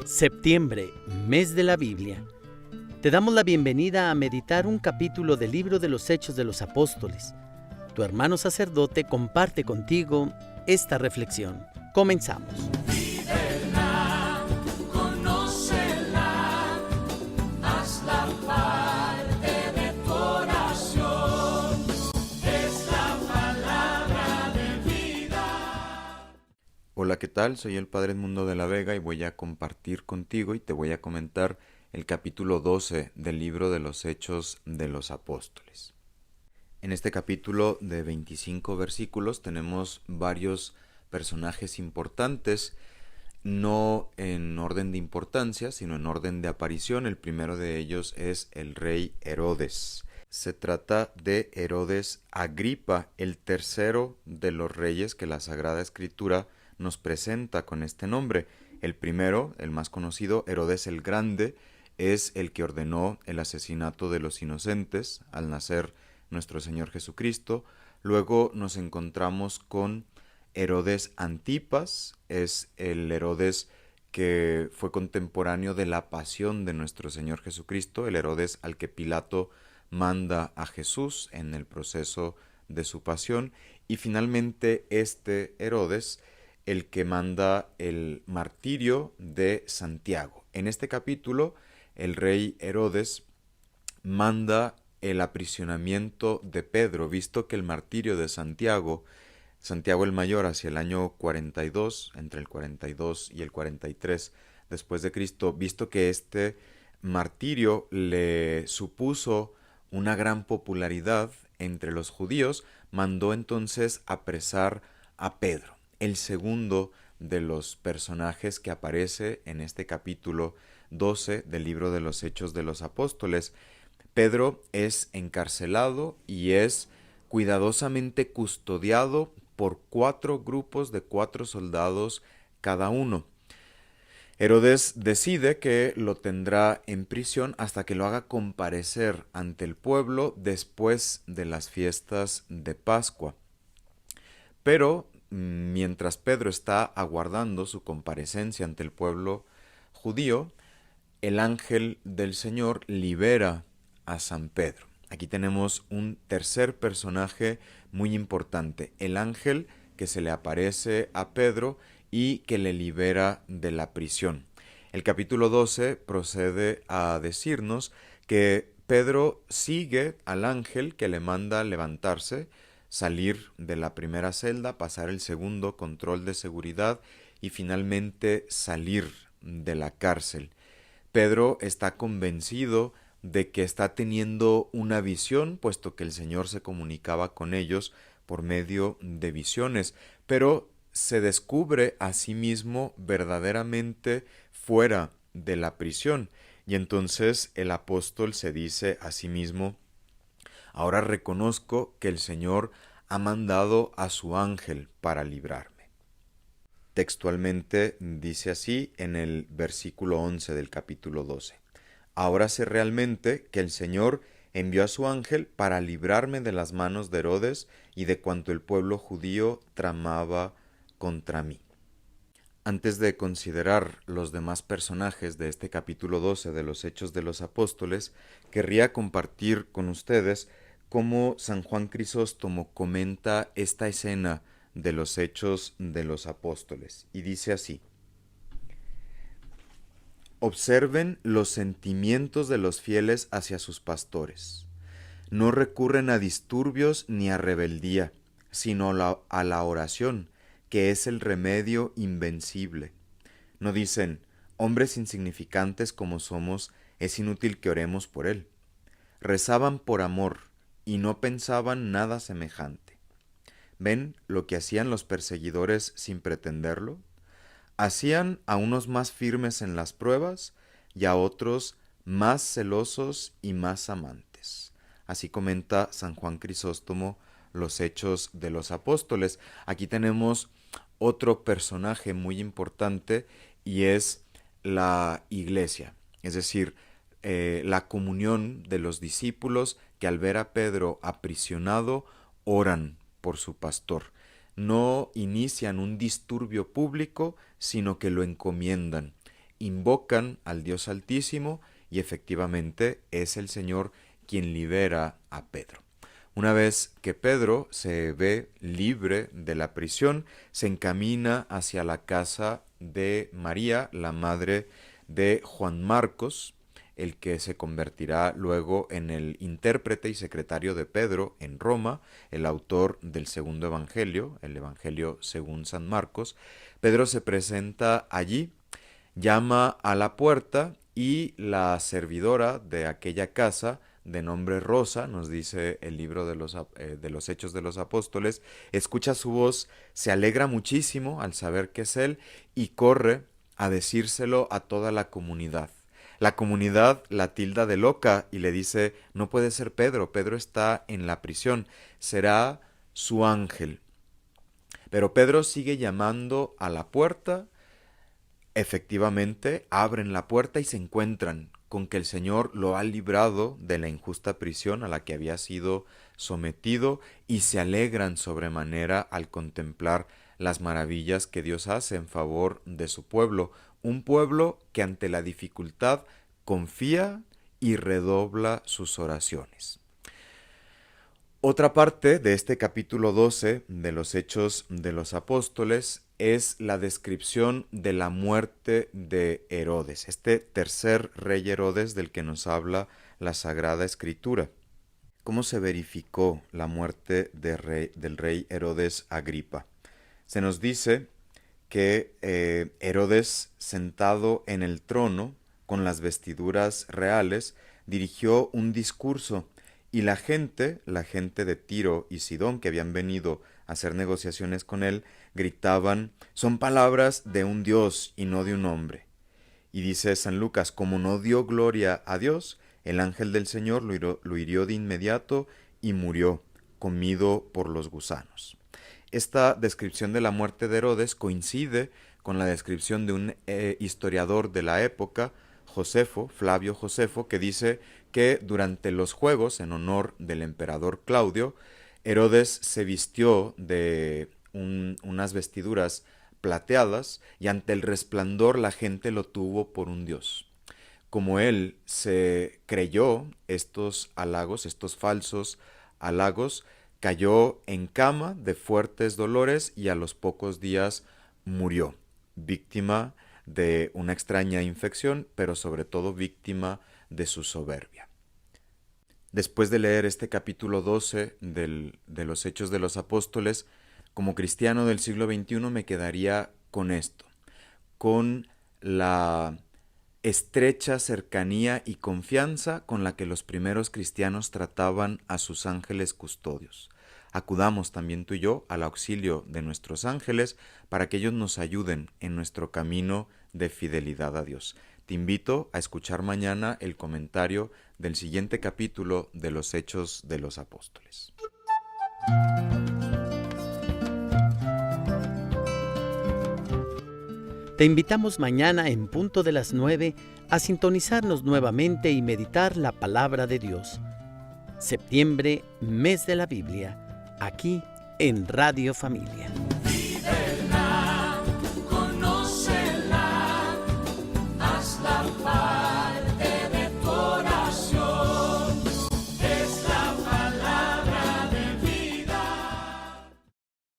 Septiembre, mes de la Biblia. Te damos la bienvenida a meditar un capítulo del libro de los Hechos de los Apóstoles. Tu hermano sacerdote comparte contigo esta reflexión. Comenzamos. Vívela, conócela, hazla parte de tu oración. Es la palabra de vida. Hola, ¿qué tal? Soy el Padre Edmundo de la Vega y voy a compartir contigo y te voy a comentar el capítulo 12 del libro de los Hechos de los Apóstoles. En este capítulo de 25 versículos tenemos varios personajes importantes, no en orden de importancia, sino en orden de aparición. El primero de ellos es el rey Herodes. Se trata de Herodes Agripa, el tercero de los reyes que la Sagrada Escritura nos presenta con este nombre. El primero, el más conocido, Herodes el Grande, es el que ordenó el asesinato de los inocentes al nacer nuestro Señor Jesucristo. Luego nos encontramos con Herodes Antipas, es el Herodes que fue contemporáneo de la pasión de nuestro Señor Jesucristo, el Herodes al que Pilato manda a Jesús en el proceso de su pasión. Y finalmente este Herodes, el que manda el martirio de Santiago. En este capítulo, el rey Herodes manda el aprisionamiento de Pedro, visto que el martirio de Santiago el Mayor, hacia el año 42, entre el 42 y el 43 después de Cristo, visto que este martirio le supuso una gran popularidad entre los judíos, mandó entonces apresar a Pedro, el segundo de los personajes que aparece en este capítulo 12 del libro de los Hechos de los Apóstoles. Pedro es encarcelado y es cuidadosamente custodiado por 4 grupos de 4 soldados cada uno. Herodes decide que lo tendrá en prisión hasta que lo haga comparecer ante el pueblo después de las fiestas de Pascua. Pero mientras Pedro está aguardando su comparecencia ante el pueblo judío, el ángel del Señor libera a San Pedro. Aquí tenemos un tercer personaje muy importante, el ángel que se le aparece a Pedro y que le libera de la prisión. El capítulo 12 procede a decirnos que Pedro sigue al ángel que le manda levantarse, salir de la primera celda, pasar el segundo control de seguridad y finalmente salir de la cárcel. Pedro está convencido de que está teniendo una visión, puesto que el Señor se comunicaba con ellos por medio de visiones, pero se descubre a sí mismo verdaderamente fuera de la prisión. Y entonces el apóstol se dice a sí mismo: ahora reconozco que el Señor ha mandado a su ángel para librarme. Textualmente dice así en el versículo 11 del capítulo 12. Ahora sé realmente que el Señor envió a su ángel para librarme de las manos de Herodes y de cuanto el pueblo judío tramaba contra mí. Antes de considerar los demás personajes de este capítulo 12 de los Hechos de los Apóstoles, querría compartir con ustedes cómo San Juan Crisóstomo comenta esta escena de los Hechos de los Apóstoles. Y dice así: observen los sentimientos de los fieles hacia sus pastores. No recurren a disturbios ni a rebeldía, sino a la oración, que es el remedio invencible. No dicen: hombres insignificantes como somos, es inútil que oremos por él. Rezaban por amor y no pensaban nada semejante. ¿Ven lo que hacían los perseguidores sin pretenderlo? Hacían a unos más firmes en las pruebas y a otros más celosos y más amantes. Así comenta San Juan Crisóstomo los Hechos de los Apóstoles. Aquí tenemos otro personaje muy importante y es la iglesia, es decir, la comunión de los discípulos que al ver a Pedro aprisionado oran por su pastor. no inician un disturbio público, sino que lo encomiendan, invocan al Dios Altísimo y efectivamente es el Señor quien libera a Pedro. Una vez que Pedro se ve libre de la prisión, se encamina hacia la casa de María, la madre de Juan Marcos, el que se convertirá luego en el intérprete y secretario de Pedro en Roma, el autor del segundo evangelio, el evangelio según San Marcos. Pedro se presenta allí, llama a la puerta y la servidora de aquella casa, de nombre Rosa, nos dice el libro de los Hechos de los Apóstoles, escucha su voz, se alegra muchísimo al saber que es él y corre a decírselo a toda la comunidad. La comunidad la tilda de loca y le dice, no puede ser Pedro, Pedro está en la prisión, será su ángel. Pero Pedro sigue llamando a la puerta. Efectivamente, abren la puerta y se encuentran con que el Señor lo ha librado de la injusta prisión a la que había sido sometido y se alegran sobremanera al contemplar las maravillas que Dios hace en favor de su pueblo, un pueblo que ante la dificultad confía y redobla sus oraciones. Otra parte de este capítulo 12 de los Hechos de los Apóstoles es la descripción de la muerte de Herodes, este tercer rey Herodes del que nos habla la Sagrada Escritura. ¿Cómo se verificó la muerte del rey Herodes Agripa? Se nos dice que Herodes, sentado en el trono con las vestiduras reales, dirigió un discurso y la gente de Tiro y Sidón, que habían venido a hacer negociaciones con él, gritaban, son palabras de un Dios y no de un hombre. Y dice San Lucas, como no dio gloria a Dios, el ángel del Señor lo hirió de inmediato y murió, comido por los gusanos. Esta descripción de la muerte de Herodes coincide con la descripción de un historiador de la época, Josefo, Flavio Josefo, que dice que durante los juegos en honor del emperador Claudio, Herodes se vistió de unas vestiduras plateadas y ante el resplandor la gente lo tuvo por un dios. Como él se creyó estos halagos, estos falsos halagos, cayó en cama de fuertes dolores y a los pocos días murió, víctima de una extraña infección, pero sobre todo víctima de su soberbia. Después de leer este capítulo 12 de los Hechos de los Apóstoles, como cristiano del siglo XXI me quedaría con esto, con la estrecha cercanía y confianza con la que los primeros cristianos trataban a sus ángeles custodios. Acudamos también tú y yo al auxilio de nuestros ángeles para que ellos nos ayuden en nuestro camino de fidelidad a Dios. Te invito a escuchar mañana el comentario del siguiente capítulo de los Hechos de los Apóstoles. Te invitamos mañana en punto de las 9 a sintonizarnos nuevamente y meditar la palabra de Dios. Septiembre, mes de la Biblia, aquí en Radio Familia.